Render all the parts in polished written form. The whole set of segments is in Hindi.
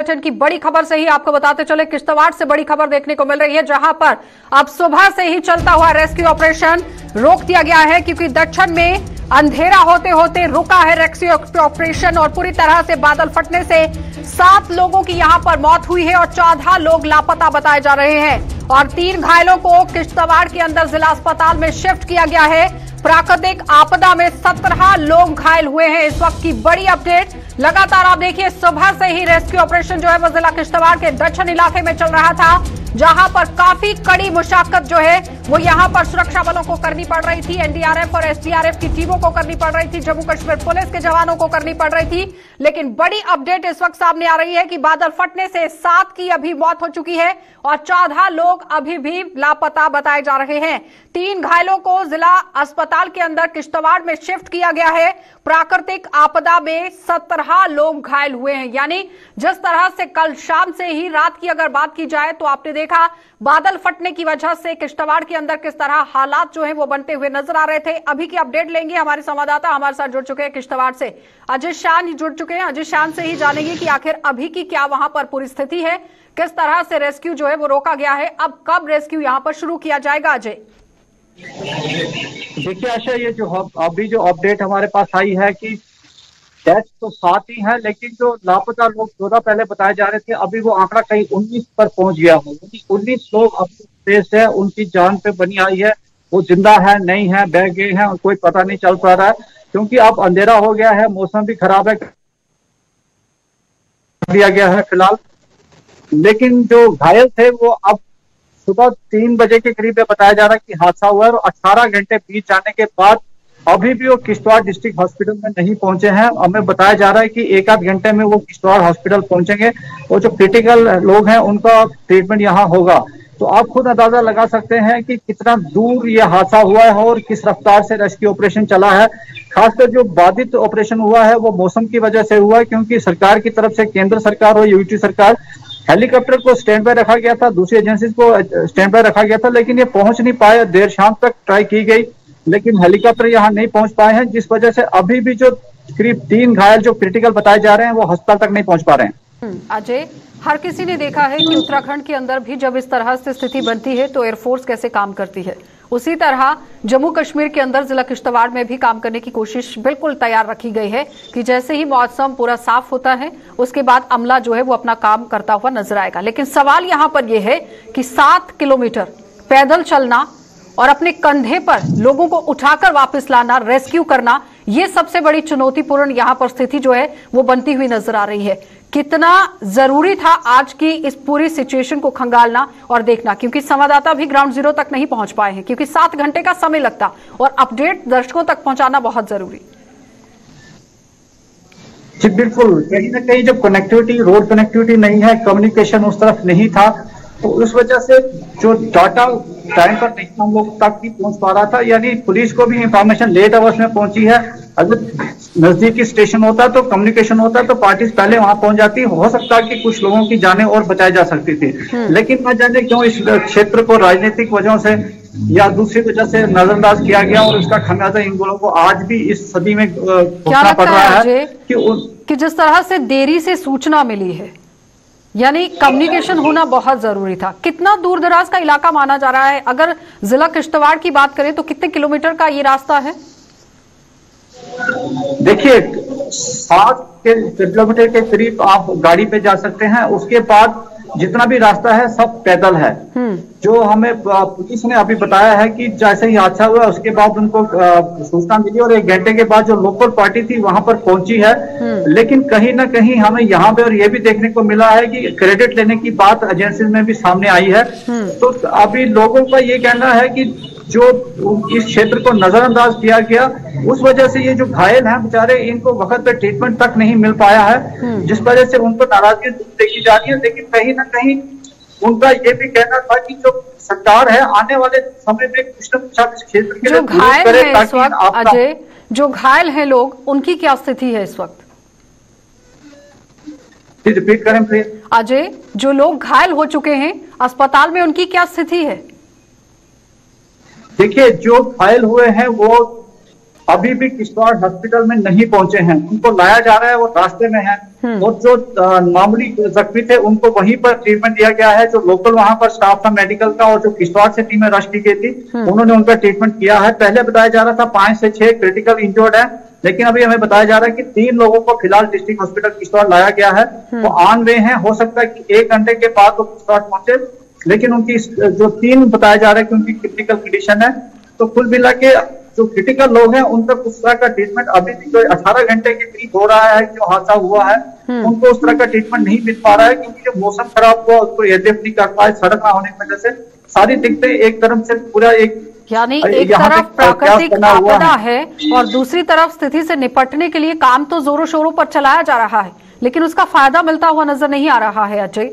की बड़ी खबर से ही आपको बताते चले, किश्तवाड़ से बड़ी खबर देखने को मिल रही है, जहां पर अब सुबह से ही चलता हुआ रेस्क्यू ऑपरेशन रोक दिया गया है, क्योंकि दक्षिण में अंधेरा होते होते रुका है रेस्क्यू ऑपरेशन और पूरी तरह से बादल फटने से 7 लोगों की यहां पर मौत हुई है और 14 लोग लापता बताए जा रहे हैं और 3 घायलों को किश्तवाड़ के अंदर जिला अस्पताल में शिफ्ट किया गया है। प्राकृतिक आपदा में 17 लोग घायल हुए हैं। इस वक्त की बड़ी अपडेट, लगातार आप देखिए सुबह से ही रेस्क्यू ऑपरेशन जो है वो जिला किश्तवाड़ के दक्षिण इलाके में चल रहा था, जहां पर काफी कड़ी मुशक्कत जो है वो यहां पर सुरक्षा बलों को करनी पड़ रही थी, एनडीआरएफ और एसडीआरएफ की टीमों को करनी पड़ रही थी, जम्मू कश्मीर पुलिस के जवानों को करनी पड़ रही थी। लेकिन बड़ी अपडेट इस वक्त सामने आ रही है कि बादल फटने से 7 की अभी मौत हो चुकी है और 14 लोग अभी भी लापता बताए जा रहे हैं। 3 घायलों को जिला अस्पताल के अंदर किश्तवाड़ में शिफ्ट किया गया है। प्राकृतिक आपदा में 17 लोग घायल हुए हैं, यानी जिस तरह से कल शाम से ही रात की अगर बात की जाए तो आपने देखा बादल फटने की वजह से किश्तवाड़ के अंदर किस तरह हालात जो है वो बनते हुए नजर आ रहे थे। अभी की अपडेट लेंगे, हमारे संवाददाता हमारे साथ जुड़ चुके हैं किश्तवाड़ से, अजय शान जुड़ चुके हैं। अजय शान से ही जानेंगे कि आखिर अभी की क्या वहां पर पूरी स्थिति है, किस तरह से रेस्क्यू जो है वो रोका गया है, अब कब रेस्क्यू यहां पर शुरू किया जाएगा। अजय देखिए आशा, ये जो अभी जो अपडेट हमारे पास आई है कि डेथ तो 7 ही है, लेकिन जो लापता लोग 14 पहले बताए जा रहे थे, अभी वो आंकड़ा कहीं 19 पर पहुंच गया है। 19 लोग अभी देश है, उनकी जान पे बनी आई है, वो जिंदा है नहीं है, बह गए हैं, कोई पता नहीं चल पा रहा है, क्योंकि अब अंधेरा हो गया है, मौसम भी खराब है, दिया गया है फिलहाल। लेकिन जो घायल थे वो अब सुबह 3 बजे के करीब बताया जा रहा है कि हादसा हुआ है और 18 घंटे बीत जाने के बाद अभी भी वो किश्तवाड़ डिस्ट्रिक्ट हॉस्पिटल में नहीं पहुंचे हैं। हमें बताया जा रहा है कि 1-8 घंटे में वो किश्तवाड़ हॉस्पिटल पहुंचेंगे और जो क्रिटिकल लोग हैं उनका ट्रीटमेंट यहाँ होगा। तो आप खुद अंदाजा लगा सकते हैं कि कितना दूर ये हादसा हुआ है और किस रफ्तार से रेस्क्यू ऑपरेशन चला है। खासकर जो बाधित ऑपरेशन हुआ है वो मौसम की वजह से हुआ है, क्योंकि सरकार की तरफ से, केंद्र सरकार और यूटी सरकार, हेलीकॉप्टर को स्टैंड बाय रखा गया था, दूसरी एजेंसीज को स्टैंड बाय रखा गया था, लेकिन ये पहुंच नहीं पाए। देर शाम तक ट्राई की गई लेकिन हेलीकॉप्टर यहाँ नहीं पहुंच पाए हैं, जिस वजह से अभी भी जो करीब 3 घायल जो क्रिटिकल बताए जा रहे हैं वो अस्पताल तक नहीं पहुंच पा रहे हैं। अजय, हर किसी ने देखा है कि उत्तराखंड के अंदर भी जब इस तरह से स्थिति बनती है तो एयरफोर्स कैसे काम करती है, उसी तरह जम्मू कश्मीर के अंदर जिला किश्तवाड़ में भी काम करने की कोशिश बिल्कुल तैयार रखी गई है कि जैसे ही मौसम पूरा साफ होता है उसके बाद अमला जो है वो अपना काम करता हुआ नजर आएगा। लेकिन सवाल यहां पर यह है कि 7 किलोमीटर पैदल चलना और अपने कंधे पर लोगों को उठाकर वापस लाना, रेस्क्यू करना, ये सबसे बड़ी चुनौतीपूर्ण यहां पर स्थिति जो है वो बनती हुई नजर आ रही है। कितना जरूरी था आज की इस पूरी सिचुएशन को खंगालना और देखना, क्योंकि संवाददाता भी ग्राउंड जीरो तक नहीं पहुंच पाए हैं, क्योंकि 7 घंटे का समय लगता और अपडेट दर्शकों तक पहुंचाना बहुत जरूरी। जी बिल्कुल, कहीं ना कहीं जब कनेक्टिविटी, रोड कनेक्टिविटी नहीं है, कम्युनिकेशन उस तरफ नहीं था, तो उस वजह से जो डाटा टाइम पर नहीं हम लोग तक नहीं पहुंच पा रहा था। यानी पुलिस को भी इंफॉर्मेशन लेट आवर्स में पहुंची है। अगर नजदीकी स्टेशन होता तो कम्युनिकेशन होता तो पार्टीज पहले वहां पहुंच जाती, हो सकता है कि कुछ लोगों की जानें और बचाई जा सकती थी। लेकिन न जाने क्यों इस क्षेत्र को राजनीतिक वजहों से या दूसरी वजह से नजरअंदाज किया गया और इसका खामियाजा इन लोगों को आज भी इस सदी में भुगतना पड़ रहा है कि जिस तरह से देरी से सूचना मिली है, यानी कम्युनिकेशन होना बहुत जरूरी था। कितना दूर दराज का इलाका माना जा रहा है? अगर जिला किश्तवाड़ की बात करें तो कितने किलोमीटर का ये रास्ता है? देखिए 7 किलोमीटर के करीब आप गाड़ी पे जा सकते हैं, उसके बाद जितना भी रास्ता है सब पैदल है। जो हमें पुलिस ने अभी बताया है कि जैसे ही हादसा हुआ उसके बाद उनको सूचना मिली और 1 घंटे के बाद जो लोकल पार्टी थी वहां पर पहुंची है। लेकिन कहीं ना कहीं हमें यहाँ पे और ये भी देखने को मिला है कि क्रेडिट लेने की बात एजेंसी में भी सामने आई है। तो अभी लोगों का ये कहना है कि जो इस क्षेत्र को नजरअंदाज किया गया, उस वजह से ये जो घायल हैं बेचारे, इनको वक्त पे ट्रीटमेंट तक नहीं मिल पाया है, जिस वजह से उनको नाराजगी देखी जा रही है। लेकिन कहीं ना कहीं उनका ये भी कहना था कि जो सरकार है आने वाले समय में कुछ न कुछ इस क्षेत्र के जो घायल है इस वक्त, अजय, जो घायल है लोग, उनकी क्या स्थिति है इस वक्त? रिपीट करें प्लीज। अजय, जो लोग घायल हो चुके हैं अस्पताल में, उनकी क्या स्थिति है? देखिए जो घायल हुए हैं वो अभी भी किश्तवाड़ हॉस्पिटल में नहीं पहुंचे हैं। उनको लाया जा रहा है, वो रास्ते में है। और जो मामूली जख्मी थे उनको वहीं पर ट्रीटमेंट दिया गया है। जो लोकल वहां पर स्टाफ था मेडिकल का और जो किश्तवाड़ से टीमें रश की गई थी उन्होंने उनका ट्रीटमेंट किया है। पहले बताया जा रहा था 5 से 6 क्रिटिकल इंजर्ड है, लेकिन अभी हमें बताया जा रहा है कि 3 लोगों को फिलहाल डिस्ट्रिक्ट हॉस्पिटल किश्तवाड़ लाया गया है। वो ऑन वे हैं, हो सकता है कि 1 घंटे के बाद वो किश्तवाड़ पहुंचे, लेकिन उनकी जो 3 बताया जा रहा है कि उनकी क्रिटिकल कंडीशन है। तो कुल मिला के जो क्रिटिकल लोग हैं उन तक उस तरह का ट्रीटमेंट अभी भी जो 18 घंटे के करीब हो रहा है जो हादसा हुआ है उनको उस तरह का ट्रीटमेंट नहीं मिल पा रहा है, क्योंकि जब मौसम खराब हुआ उसको एडजस्ट नहीं कर पाए, सड़क ना होने की वजह से सारी दिक्कतें एक तरफ से पूरा यानी एक तरफ प्राकृतिक आपदा है और दूसरी तरफ स्थिति से निपटने के लिए काम तो जोरों शोरों पर चलाया जा रहा है, लेकिन उसका फायदा मिलता हुआ नजर नहीं आ रहा है। अजय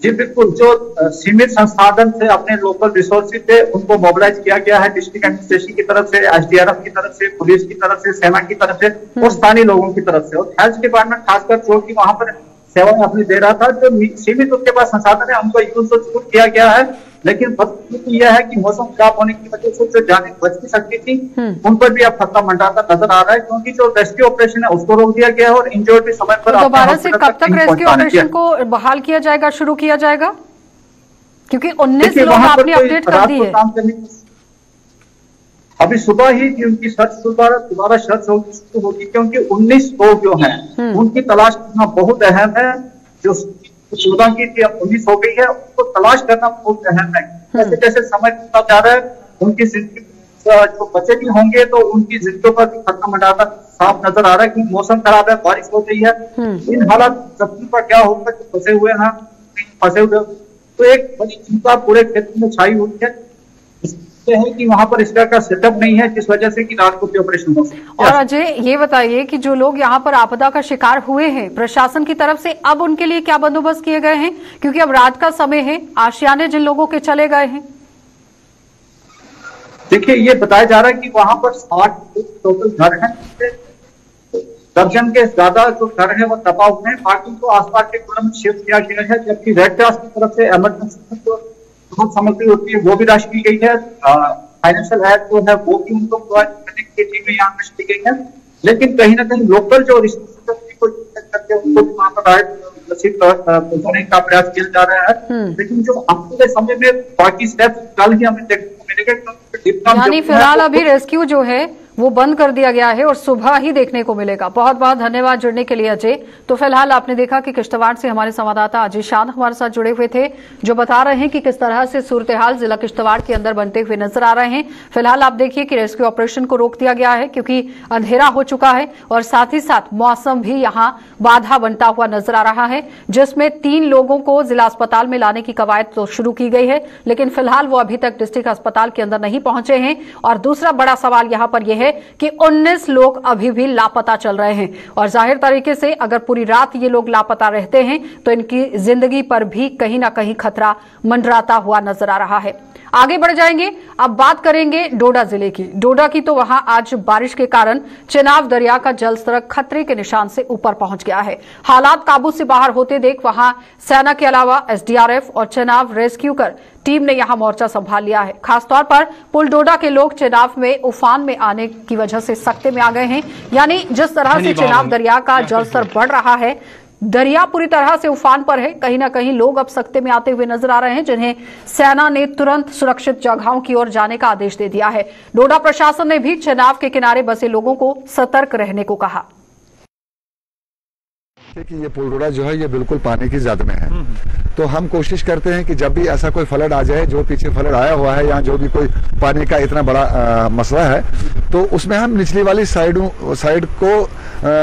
जी बिल्कुल, जो सीमित संसाधन से अपने लोकल रिसोर्सेज थे उनको मोबिलाइज किया गया है डिस्ट्रिक्ट एडमिनिस्ट्रेशन की तरफ से, एसडीआरएफ की तरफ से, पुलिस की तरफ से, सेना की तरफ से और स्थानीय लोगों की तरफ से। और हेल्थ डिपार्टमेंट खासकर जो कि वहां पर सेवाएं अपनी दे रहा था, जो सीमित उनके पास संसाधन है उनको यूज तो जरूर किया गया है, लेकिन यह है कि मौसम खराब होने की वजह से जो जाने बच भी सकती थी उन पर भी अब खतरा मंडराता नजर आ रहा है, क्योंकि जो रेस्क्यू ऑपरेशन है उसको रोक दिया गया है और इंजर्ड भी समय पर दोबारा से कब तक रेस्क्यू ऑपरेशन को बहाल किया जाएगा, शुरू किया जाएगा? क्योंकि 19 लोग आपने अपडेट कर दी है। अभी सुबह ही उनकी सर्च दोबारा सर्च शुरू होगी, क्योंकि 19 लोग जो हैं उनकी तलाश करना बहुत अहम है। जो 14 की थी अब 19 हो गई है, उसको तलाश करना बहुत अहम है। जैसे जैसे समय बीतता जा रहा है उनकी जिंदगी जो बच्चे भी होंगे तो उनकी जिंदगियों पर खतरा मंडराता साफ नजर आ रहा है, कि मौसम खराब है, बारिश हो रही है। इन हालात जख्मी पर क्या होगा, फंसे हुए हैं, फंसे हुए, तो एक बड़ी चिंता पूरे क्षेत्र में छाई हुई है है कि वहां पर इस तरह का सेटअप नहीं है जिस वजह से कि रात को ऑपरेशन हो सके। और अजय ये बताइए कि जो लोग यहाँ पर आपदा का शिकार हुए हैं, प्रशासन की तरफ से अब उनके लिए क्या बंदोबस्त किए गए हैं? क्योंकि अब रात का समय है, आशियाने जिन लोगों के चले गए हैं। देखिए, ये बताया जा रहा है कि वहां पर 60 टोटल घर हैं, दर्जन के ज्यादा जो घर है वो दबा हुए हैं, बाकी को आसपास के घरों में शिफ्ट किया गया है। जबकि रेड क्रॉस की तरफ से इमरजेंसी बहुत सामग्री होती है वो भी राशि की गई है, फाइनेंशियल हेल्प जो है वो भी उनको प्रोवाइड करने की टीमें यहाँ पे की गई है। लेकिन कहीं ना कहीं लोकल जो रिसोर्सेज को करके उनको वहां पर पहुंचाने का प्रयास किया जा रहा है। लेकिन जो आने वाले समय में बाकी स्टेप्स कल ही हमें देखने को मिलेगा। यानी फिलहाल अभी रेस्क्यू जो है वो बंद कर दिया गया है और सुबह ही देखने को मिलेगा। बहुत बहुत धन्यवाद जुड़ने के लिए अजय। तो फिलहाल आपने देखा कि किश्तवाड़ से हमारे संवाददाता अजय शान हमारे साथ जुड़े हुए थे, जो बता रहे हैं कि किस तरह से सूरत हाल जिला किश्तवाड़ के अंदर बनते हुए नजर आ रहे हैं। फिलहाल आप देखिए कि रेस्क्यू ऑपरेशन को रोक दिया गया है क्योंकि अंधेरा हो चुका है और साथ ही साथ मौसम भी यहाँ बाधा बनता हुआ नजर आ रहा है, जिसमें 3 लोगों को जिला अस्पताल में लाने की कवायद तो शुरू की गई है, लेकिन फिलहाल वो अभी तक डिस्ट्रिक्ट अस्पताल के अंदर नहीं पहुंचे हैं। और दूसरा बड़ा सवाल यहां पर यह है कि 19 लोग अभी भी लापता चल रहे हैं और जाहिर तरीके से अगर पूरी रात ये लोग लापता रहते हैं तो इनकी जिंदगी पर भी कहीं ना कहीं खतरा मंडराता हुआ नजर आ रहा है। आगे बढ़ जाएंगे, अब बात करेंगे डोडा जिले की। डोडा की तो वहां आज बारिश के कारण चेनाब दरिया का जलस्तर खतरे के निशान से ऊपर पहुंच गया है। हालात काबू से बाहर होते देख वहां सेना के अलावा एसडीआरएफ और चेनाब रेस्क्यू कर टीम ने यहां मोर्चा संभाल लिया है। खासतौर पर पुल डोडा के लोग चेनाब में उफान में आने की वजह से सख्ते में आ गए हैं। यानी जिस तरह से चेनाब दरिया का जलस्तर बढ़ रहा है, दरिया पूरी तरह से उफान पर है, कहीं ना कहीं लोग अब सख्ते में आते हुए नजर आ रहे हैं, जिन्हें सेना ने तुरंत सुरक्षित जगहों की ओर जाने का आदेश दे दिया है। डोडा प्रशासन ने भी चेनाब के किनारे बसे लोगों को सतर्क रहने को कहा कि ये पुल डोडा जो है ये बिल्कुल पानी की जद में है, तो हम कोशिश करते हैं कि जब भी ऐसा कोई फ्लड आ जाए, जो पीछे फ्लड आया हुआ है या जो भी कोई पानी का इतना बड़ा मसला है, तो उसमें हम निचली वाली साइड को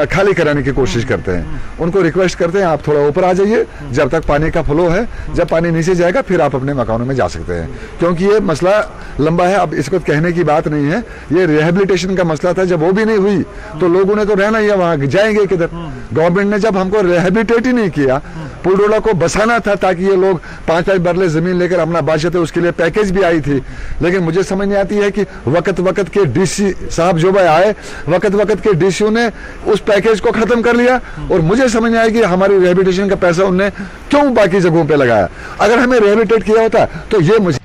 खाली कराने की कोशिश करते हैं। उनको रिक्वेस्ट करते हैं आप थोड़ा ऊपर आ जाइए, जब तक पानी का फ्लो है, जब पानी नीचे जाएगा फिर आप अपने मकानों में जा सकते हैं, क्योंकि ये मसला लंबा है। अब इसको कहने की बात नहीं है, ये रिहेबिलिटेशन का मसला था, जब वो भी नहीं हुई तो लोगों ने तो रहना ही है, वहां जाएंगे किधर। गवर्नमेंट ने जब हमको रिहेबिलिटेट ही नहीं किया, पुल डोडा को बसाना था ताकि ये लोग 5-5 बरले जमीन लेकर अपना बादशाह थे, उसके लिए पैकेज भी आई थी। लेकिन मुझे समझ नहीं आती है कि वक्त के डीसी साहब जो भाई आए, वक्त के डीसी ने उस पैकेज को खत्म कर लिया और मुझे समझ नहीं आया कि हमारी रिहेबिलिटेशन का पैसा उन्होंने क्यों बाकी जगहों पे लगाया। अगर हमें रिहेबिलिटेट किया होता तो ये मुझे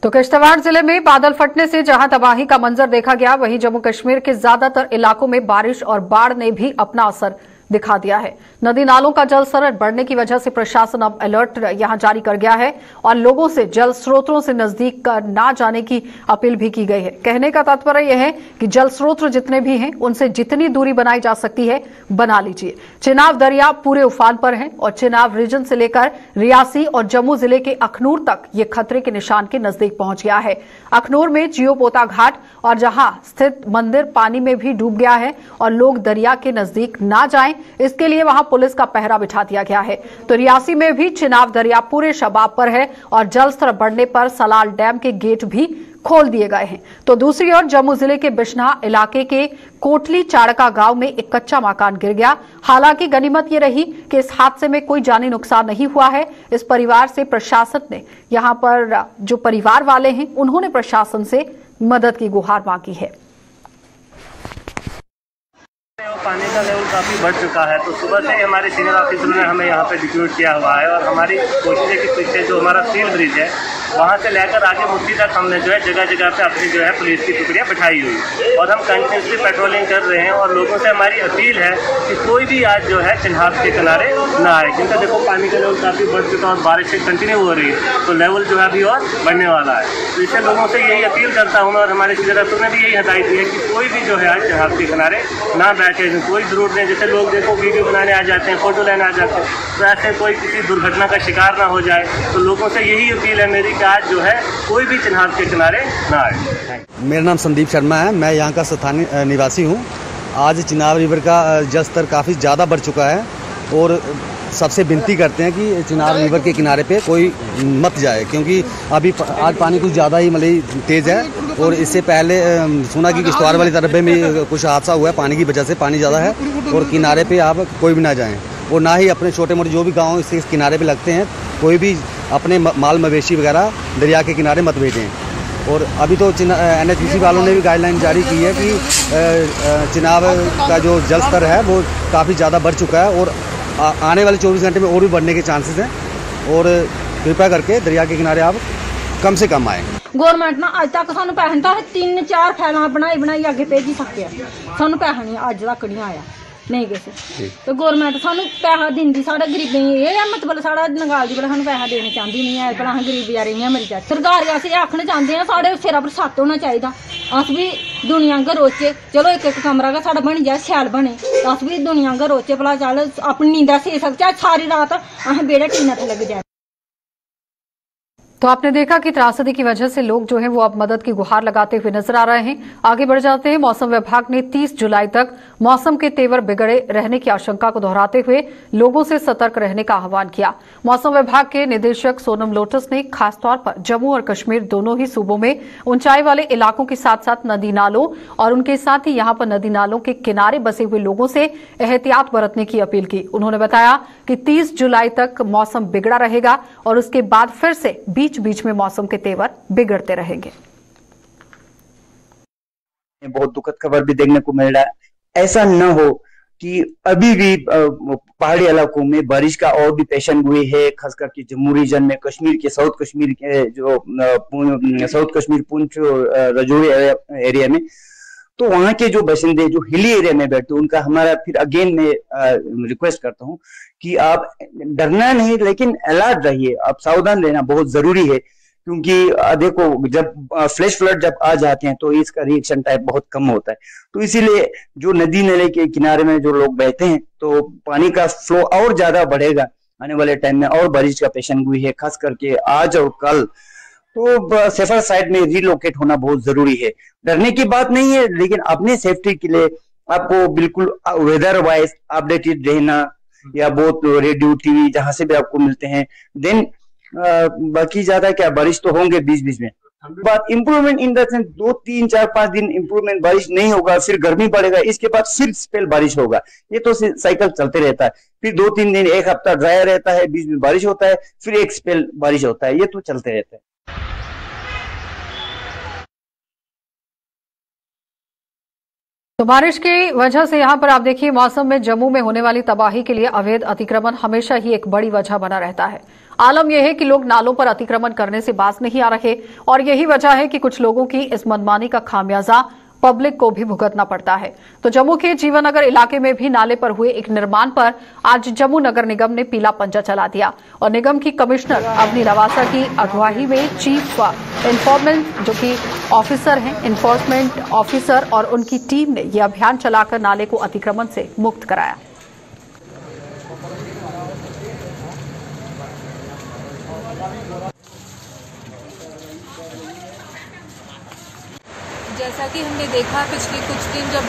तो किश्तवाड़ जिले में बादल फटने से जहां तबाही का मंजर देखा गया, वहीं जम्मू कश्मीर के ज्यादातर इलाकों में बारिश और बाढ़ ने भी अपना असर दिखा दिया है। नदी नालों का जलस्तर बढ़ने की वजह से प्रशासन अब अलर्ट यहां जारी कर गया है और लोगों से जल स्रोतों से नजदीक ना जाने की अपील भी की गई है। कहने का तात्पर्य यह है कि जल स्रोत जितने भी हैं उनसे जितनी दूरी बनाई जा सकती है बना लीजिए। चिनाब दरिया पूरे उफान पर है और चिनाब रीजन से लेकर रियासी और जम्मू जिले के अखनूर तक ये खतरे के निशान के नजदीक पहुंच गया है। अखनूर में जियो पोता घाट और जहां स्थित मंदिर पानी में भी डूब गया है और लोग दरिया के नजदीक ना जाएं, इसके लिए वहां पुलिस का पहरा बिठा दिया गया है। तो रियासी में भी चिनाब दरिया पूरे शबाब पर है और जलस्तर बढ़ने पर सलाल डैम के गेट भी खोल दिए गए हैं। तो दूसरी ओर जम्मू जिले के बिश्नहा इलाके के कोटली चाड़का गांव में एक कच्चा मकान गिर गया। हालांकि गनीमत ये रही कि इस हादसे में कोई जानी नुकसान नहीं हुआ है। इस परिवार से प्रशासन ने, यहां पर जो परिवार वाले हैं उन्होंने प्रशासन से मदद की गुहार मांगी है। पानी का लेवल काफ़ी बढ़ चुका है, तो सुबह से हमारे सीनियर ऑफिसरों ने हमें यहाँ पे डिप्यूट किया हुआ है और हमारी कोशिश है कि पीछे जो हमारा स्टील ब्रिज है वहाँ से लेकर आगे मुफ्ती तक हमने जो है जगह जगह पे अपनी जो है पुलिस की टुकड़ियाँ बिठाई हुई और हम कंटिन्यूसली पेट्रोलिंग कर रहे हैं और लोगों से हमारी अपील है कि कोई भी आज जो है चिनाब के किनारे ना आए, जिनका देखो पानी का लेवल काफ़ी बढ़ चुका और बारिश कंटिन्यू हो रही है, तो लेवल जो है अभी और बढ़ने वाला है। तो इससे लोगों से यही अपील करता हूँ और हमारे सीनियर ऑफिसर ने भी यही हदायत दी है कि कोई भी जो है आज चिनाब के किनारे ना बैठे, कोई जरूरत नहीं। जैसे लोग देखो वीडियो बनाने आ जाते हैं, फोटो लेने आ जाते हैं, तो ऐसे कोई किसी दुर्घटना का शिकार ना हो जाए। तो लोगों से यही अपील है मेरी कि आज जो है कोई भी चिनाब के किनारे ना आए। मेरा नाम संदीप शर्मा है, मैं यहाँ का स्थानीय निवासी हूँ। आज चिनाब रिवर का जलस्तर काफ़ी ज़्यादा बढ़ चुका है और सबसे विनती करते हैं कि चिनाब रिवर के किनारे पे कोई मत जाए, क्योंकि अभी आज पानी कुछ ज़्यादा ही मतलब तेज़ है और इससे पहले सुना कि किश्तवाड़ वाली तरफ में कुछ हादसा हुआ है, पानी की वजह से पानी ज़्यादा है और किनारे पे आप कोई भी ना जाएं और ना ही अपने छोटे मोटे जो भी गाँव इसके किनारे पे लगते हैं कोई भी अपने माल मवेशी वगैरह दरिया के किनारे मत भेजें। और अभी तो NHPC वालों ने भी गाइडलाइन जारी की है कि चिनाब का जो जलस्तर है वो काफ़ी ज़्यादा बढ़ चुका है और आने वाले 24 घंटे में और भी बढ़ने के चांसेस हैं और कृपया करके दरिया के किनारे आप कम से कम आए। गौरमेंट ना अज तक सानू पैसे नहीं दिता, 3-4 फाइल बनाई आगे भेजी सके, सानू पैसा नहीं अज तक नहीं आया नहीं किसी। तो गौरमेंट सानू पैसा दिंदी, साढ़े गरीबें ये मतलब साढ़ा नगाल दी भला सानू पैसा देने चाहती नहीं है, भला अस गरीब बेचारे इ'यां मरी जाए। सरकार अस आखना चाहते हैं साढ़े सिरा पर सत्त होना चाहिए, अस भी दुनिया आंगर रोचे, चलो एक कमरा गै साढ़ा बनी जाए शैल बने, अस भी दुनिया आंगर रोचे भला चल अपनी नींदा सेई सकचै, सारी रात अस बेड़े टीना ते लग जाए। तो आपने देखा कि त्रासदी की वजह से लोग जो हैं वो अब मदद की गुहार लगाते हुए नजर आ रहे हैं। आगे बढ़ जाते हैं। मौसम विभाग ने 30 जुलाई तक मौसम के तेवर बिगड़े रहने की आशंका को दोहराते हुए लोगों से सतर्क रहने का आह्वान किया। मौसम विभाग के निदेशक सोनम लोटस ने खासतौर पर जम्मू और कश्मीर दोनों ही सूबों में ऊंचाई वाले इलाकों के साथ साथ नदी नालों और उनके साथ ही यहां पर नदी नालों के किनारे बसे हुए लोगों से एहतियात बरतने की अपील की। उन्होंने बताया कि 30 जुलाई तक मौसम बिगड़ा रहेगा और उसके बाद फिर से बीच में मौसम के तेवर बिगड़ते रहेंगे। बहुत दुखद खबर भी देखने को मिल रहा है। ऐसा न हो कि अभी भी पहाड़ी इलाकों में बारिश का और भी पेशन हुई है, खास करके जम्मू रीजन में, कश्मीर के साउथ कश्मीर के जो साउथ कश्मीर पुंछ रजौरी एरिया में, तो वहां के जो बाशिंदे जो हिली एरिया में बैठते हैं उनका हमारा फिर अगेन मैं रिक्वेस्ट करता हूं कि आप डरना नहीं लेकिन अलर्ट रहिए, आप सावधान रहना बहुत जरूरी है, क्योंकि देखो जब फ्लैश फ्लड जब आ जाते हैं तो इसका रिएक्शन टाइम बहुत कम होता है। तो इसीलिए जो नदी नाले के किनारे में जो लोग बैठते हैं तो पानी का फ्लो और ज्यादा बढ़ेगा आने वाले टाइम में, और बारिश का पेशन हुई है खास करके आज और कल, तो सेफर साइड में रिलोकेट होना बहुत जरूरी है। डरने की बात नहीं है, लेकिन अपने सेफ्टी के लिए आपको बिल्कुल वेदर वाइज अपडेटेड रहना, या बहुत रेडियो टीवी जहां से भी आपको मिलते हैं। देन बाकी ज्यादा क्या बारिश तो होंगे बीच बीच में, बात इम्प्रूवमेंट इन द सेंस 2, 3, 4, 5 दिन इम्प्रूवमेंट, बारिश नहीं होगा, फिर गर्मी बढ़ेगा, इसके बाद फिर स्पेल बारिश होगा, ये तो साइकिल चलते रहता है। फिर 2-3 दिन, एक हफ्ता ड्राई रहता है, बीच में बारिश होता है, फिर एक स्पेल बारिश होता है, ये तो चलते रहता है। तो बारिश की वजह से यहां पर आप देखिए मौसम में जम्मू में होने वाली तबाही के लिए अवैध अतिक्रमण हमेशा ही एक बड़ी वजह बना रहता है। आलम यह है कि लोग नालों पर अतिक्रमण करने से बाज नहीं आ रहे और यही वजह है कि कुछ लोगों की इस मनमानी का खामियाजा पब्लिक को भी भुगतना पड़ता है। तो जम्मू के जीवन नगर इलाके में भी नाले पर हुए एक निर्माण पर आज जम्मू नगर निगम ने पीला पंजा चला दिया और निगम की कमिश्नर अवनी लवासा की अगुवाई में चीफ इन्फॉर्मेंट जो कि ऑफिसर हैं इन्फोर्समेंट ऑफिसर और उनकी टीम ने यह अभियान चलाकर नाले को अतिक्रमण से मुक्त कराया। जैसा कि हमने देखा पिछले कुछ दिन जब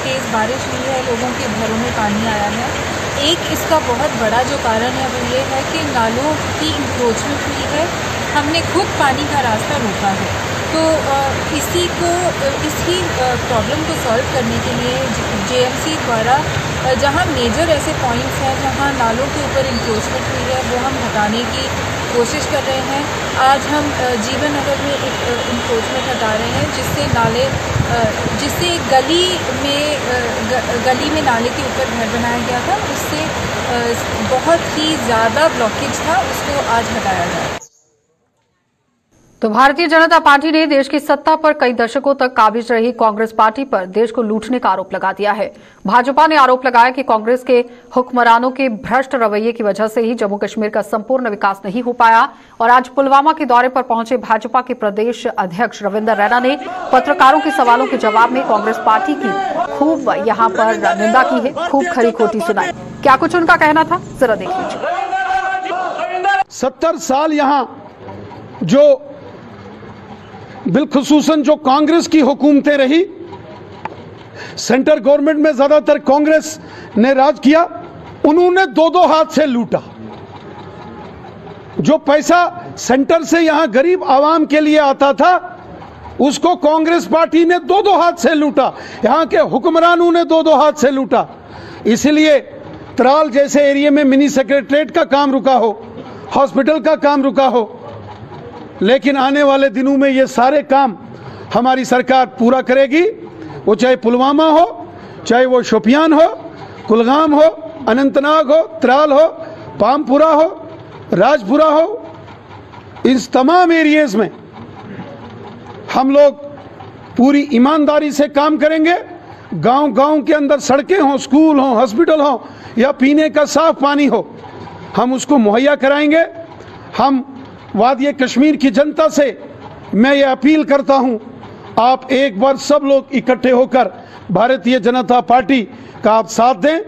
तेज़ बारिश हुई है, लोगों के घरों में पानी आया है। एक इसका बहुत बड़ा जो कारण है वो ये है कि नालों की इंक्रोचमेंट हुई है, हमने खुद पानी का रास्ता रोका है। तो इसी प्रॉब्लम को सॉल्व करने के लिए जेएमसी द्वारा जहां मेजर ऐसे पॉइंट्स हैं जहां नालों के ऊपर इंक्रोचमेंट हुई है वो हम हटाने की कोशिश कर रहे हैं। आज हम जीवन नगर में एक इंक्रोचमेंट हटा रहे हैं जिससे गली में नाले के ऊपर घर बनाया गया था, उससे बहुत ही ज़्यादा ब्लॉकेज था, उसको आज हटाया गया। तो भारतीय जनता पार्टी ने देश की सत्ता पर कई दशकों तक काबिज रही कांग्रेस पार्टी पर देश को लूटने का आरोप लगा दिया है। भाजपा ने आरोप लगाया कि कांग्रेस के हुक्मरानों के भ्रष्ट रवैये की वजह से ही जम्मू कश्मीर का संपूर्ण विकास नहीं हो पाया। और आज पुलवामा के दौरे पर पहुंचे भाजपा के प्रदेश अध्यक्ष रविंदर रैना ने पत्रकारों के सवालों के जवाब में कांग्रेस पार्टी की खूब यहां पर निंदा की है, खूब खरी खोटी सुनाई। क्या कुछ उनका कहना था, जरा देख लीजिए। 70 साल यहाँ जो बिलखुसूसन जो कांग्रेस की हुकूमतें रही, सेंट्रल गवर्नमेंट में ज्यादातर कांग्रेस ने राज किया, उन्होंने दो हाथ से लूटा। जो पैसा सेंटर से यहां गरीब आवाम के लिए आता था उसको कांग्रेस पार्टी ने दो हाथ से लूटा, यहां के हुक्मरानों ने दो हाथ से लूटा। इसलिए त्राल जैसे एरिया में मिनी सेक्रेटरीट का काम रुका हो, हॉस्पिटल का काम रुका हो, लेकिन आने वाले दिनों में ये सारे काम हमारी सरकार पूरा करेगी। वो चाहे पुलवामा हो, चाहे वो शोपियान हो, कुलगाम हो, अनंतनाग हो, त्राल हो, पामपुरा हो, राजपुरा हो, इस तमाम एरियाज में हम लोग पूरी ईमानदारी से काम करेंगे। गांव-गांव के अंदर सड़कें हों, स्कूल हों, हॉस्पिटल हों या पीने का साफ पानी हो, हम उसको मुहैया कराएंगे। हम वादिया कश्मीर की जनता से मैं ये अपील करता हूं, आप एक बार सब लोग इकट्ठे होकर भारतीय जनता पार्टी का आप साथ दें।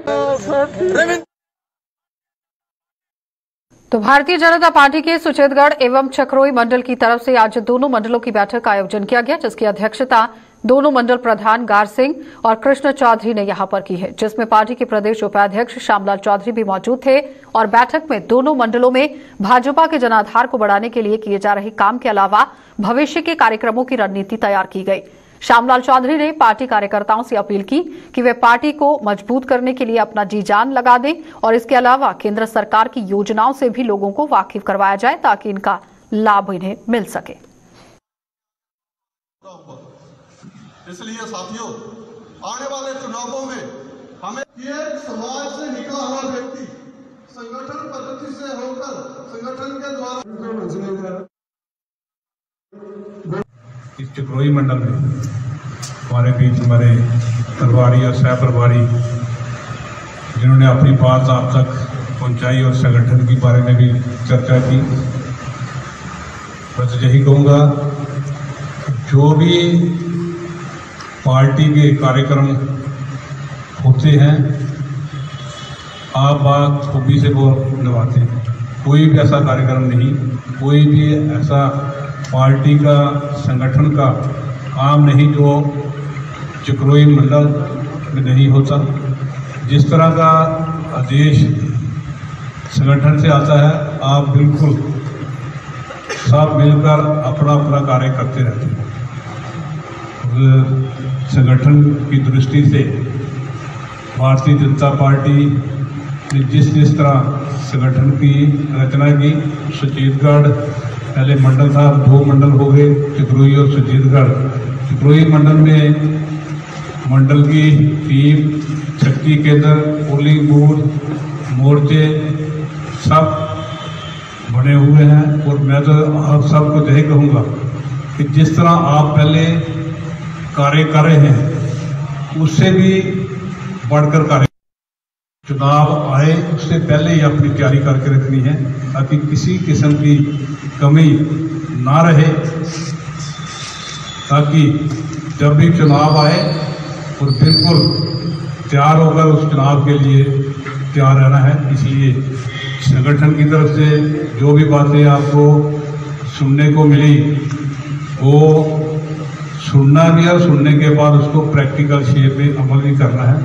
तो भारतीय जनता पार्टी के सुचेतगढ़ एवं चक्रोई मंडल की तरफ से आज दोनों मंडलों की बैठक का आयोजन किया गया, जिसकी अध्यक्षता दोनों मंडल प्रधान गार सिंह और कृष्ण चौधरी ने यहां पर की है, जिसमें पार्टी के प्रदेश उपाध्यक्ष श्यामलाल चौधरी भी मौजूद थे। और बैठक में दोनों मंडलों में भाजपा के जनाधार को बढ़ाने के लिए किए जा रहे काम के अलावा भविष्य के कार्यक्रमों की रणनीति तैयार की गई। श्यामलाल चौधरी ने पार्टी कार्यकर्ताओं से अपील की कि वे पार्टी को मजबूत करने के लिए अपना जी जान लगा दें और इसके अलावा केंद्र सरकार की योजनाओं से भी लोगों को वाकिफ करवाया जाए ताकि इनका लाभ इन्हें मिल सके। इसलिए साथियों, आने वाले चुनावों में हमें एक समाज से निकला हुआ व्यक्ति संगठन पद्धति से होकर संगठन के द्वारा इस चक्रोई मंडल में हमारे बीच हमारे प्रभारी और सह प्रभारी जिन्होंने अपनी बात आप तक पहुंचाई और संगठन के बारे में भी चर्चा की। बस यही कहूँगा, जो भी पार्टी के कार्यक्रम होते हैं आप बात खूबी से वो निभाते हैं। कोई भी ऐसा कार्यक्रम नहीं, कोई भी ऐसा पार्टी का संगठन का काम नहीं जो चक्रोई मंडल में नहीं होता। जिस तरह का आदेश संगठन से आता है आप बिल्कुल सब मिलकर अपना अपना कार्य करते रहते हैं। संगठन की दृष्टि से भारतीय जनता पार्टी ने जिस तरह संगठन की रचना की, सुचेतगढ़ पहले मंडल था, 2 मंडल हो गए, चक्रोई और सुचेतगढ़। चक्रोई मंडल में मंडल की टीम, शक्ति केंद्र, पोलिंग बूथ, मोर्चे सब बने मैं तो आप सबको यही कहूँगा कि जिस तरह आप पहले कार्य कर रहे हैं उससे भी बढ़कर कार्य, चुनाव आए उससे पहले ही अपनी तैयारी करके रखनी है ताकि किसी किस्म की कमी ना रहे, ताकि जब भी चुनाव आए और बिल्कुल तैयार होकर उस चुनाव के लिए तैयार रहना है। इसलिए संगठन की तरफ से जो भी बातें आपको सुनने को मिली वो सुनना भी है, सुनने के बाद उसको प्रैक्टिकल शेप में अमल भी करना है।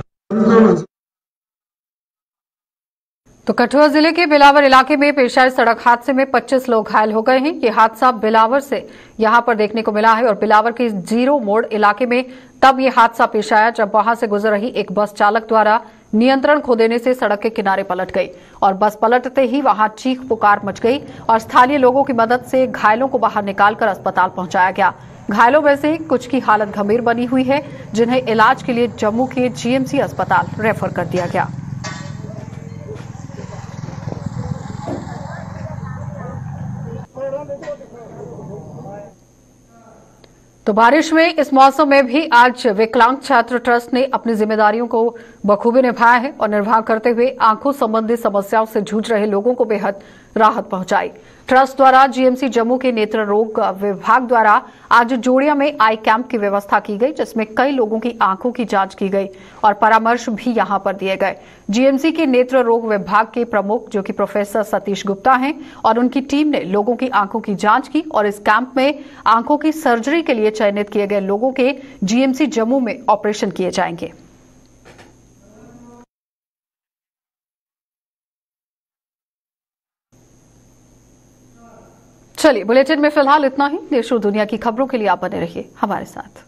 तो कठुआ जिले के बिलावर इलाके में पेश आए सड़क हादसे में 25 लोग घायल हो गए हैं। ये हादसा बिलावर से यहां पर देखने को मिला है और बिलावर के जीरो मोड़ इलाके में तब ये हादसा पेश आया जब वहां से गुजर रही एक बस चालक द्वारा नियंत्रण खो देने से सड़क के किनारे पलट गई और बस पलटते ही वहां चीख पुकार मच गई और स्थानीय लोगों की मदद से घायलों को बाहर निकालकर अस्पताल पहुंचाया गया। घायलों में से कुछ की हालत गंभीर बनी हुई है, जिन्हें इलाज के लिए जम्मू के जीएमसी अस्पताल रेफर कर दिया गया। तो बारिश में इस मौसम में भी आज विकलांग छात्र ट्रस्ट ने अपनी जिम्मेदारियों को बखूबी निभाया है और निर्वाह करते हुए आंखों संबंधी समस्याओं से जूझ रहे लोगों को बेहद राहत पहुंचाई। ट्रस्ट द्वारा जीएमसी जम्मू के नेत्र रोग विभाग द्वारा आज जोड़िया में आई कैंप की व्यवस्था की गई, जिसमें कई लोगों की आंखों की जांच की गई और परामर्श भी यहां पर दिए गए। जीएमसी के नेत्र रोग विभाग के प्रमुख जो कि प्रोफेसर सतीश गुप्ता हैं और उनकी टीम ने लोगों की आंखों की जांच की और इस कैंप में आंखों की सर्जरी के लिए चयनित किए गए लोगों के जीएमसी जम्मू में ऑपरेशन किए जाएंगे। चलिए, बुलेटिन में फिलहाल इतना ही। देश और दुनिया की खबरों के लिए आप बने रहिए हमारे साथ।